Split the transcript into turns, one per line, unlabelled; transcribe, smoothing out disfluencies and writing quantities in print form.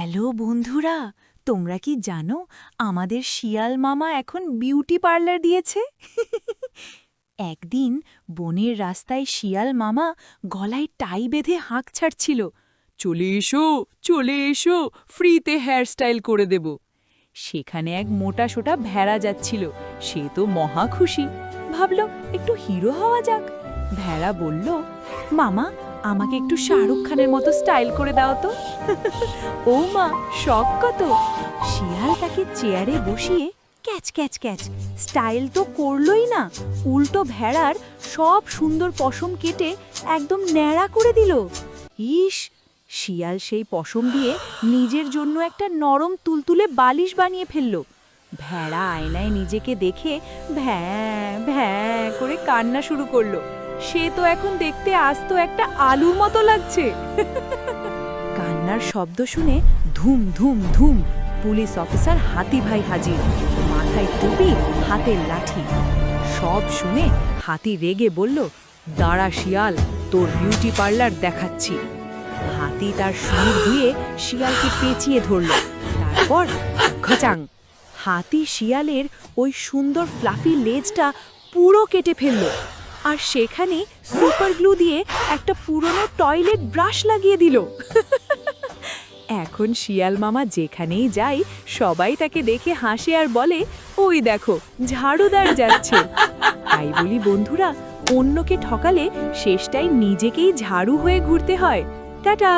Hello বন্ধুরা, তোমরা কি জানো আমাদের শিয়াল মামা এখন বিউটি পার্লার দিয়েছে? একদিন বনের রাস্তায় শিয়াল মামা গলায় টাই বেঁধে হাঁক ছাড়ছিল। চলে এসো, ফ্রিতে হেয়ারস্টাইল করে দেব। সেখানে এক মোটাসোটা ভেড়া যাচ্ছিল, সে তো মহা খুশি, ভাবল একটু হিরো হওয়া যাক। ভেড়া বলল, মামা আমাকে একটু শাহরুখ খানের মতো স্টাইল করে দাও তো। ও মা, শখ কত! শিয়াল তাকে চেয়ারে বসিয়ে ক্যাচ ক্যাচ ক্যাচ স্টাইল তো করলই না, উল্টো ভেড়ার সব সুন্দর পশম কেটে একদম ন্যাড়া করে দিল। ইস! শিয়াল সেই পশম দিয়ে নিজের জন্য একটা নরম তুলতুলে বালিশ বানিয়ে ফেলল। ভেড়া আয়নায় নিজেকে দেখে ভ্যাঁ ভ্যাঁ করে কান্না শুরু করলো। সে তো এখন দেখতে আস্ত একটা আলুর মতো লাগছে। কান্নার শব্দ শুনে ধুম ধুম ধুম পুলিশ অফিসার হাতি ভাই হাজির, মাথায় টুপি, হাতের লাঠি। সব শুনে হাতি রেগে বলল, দাঁড়া শিয়াল, তোর বিউটি পার্লার দেখাচ্ছি। হাতি তার শুঁড় দিয়ে শিয়ালকে পেঁচিয়ে ধরল, তারপর খচাং! হাতি শিয়ালের ওই সুন্দর ফ্লাফি লেজটা পুরো কেটে ফেলল, আর সেখানে সুপার গ্লু দিয়ে একটা পুরনো টয়লেট ব্রাশ লাগিয়ে দিল। এখন শিয়াল মামা যেখানেই যায় সবাই তাকে দেখে হাসে আর বলে, ওই দেখো ঝাড়ুদার যাচ্ছে। তাই বলি বন্ধুরা, অন্যকে ঠকালে শেষটাই নিজেকেই ঝাড়ু হয়ে ঘুরতে হয়। টাটা।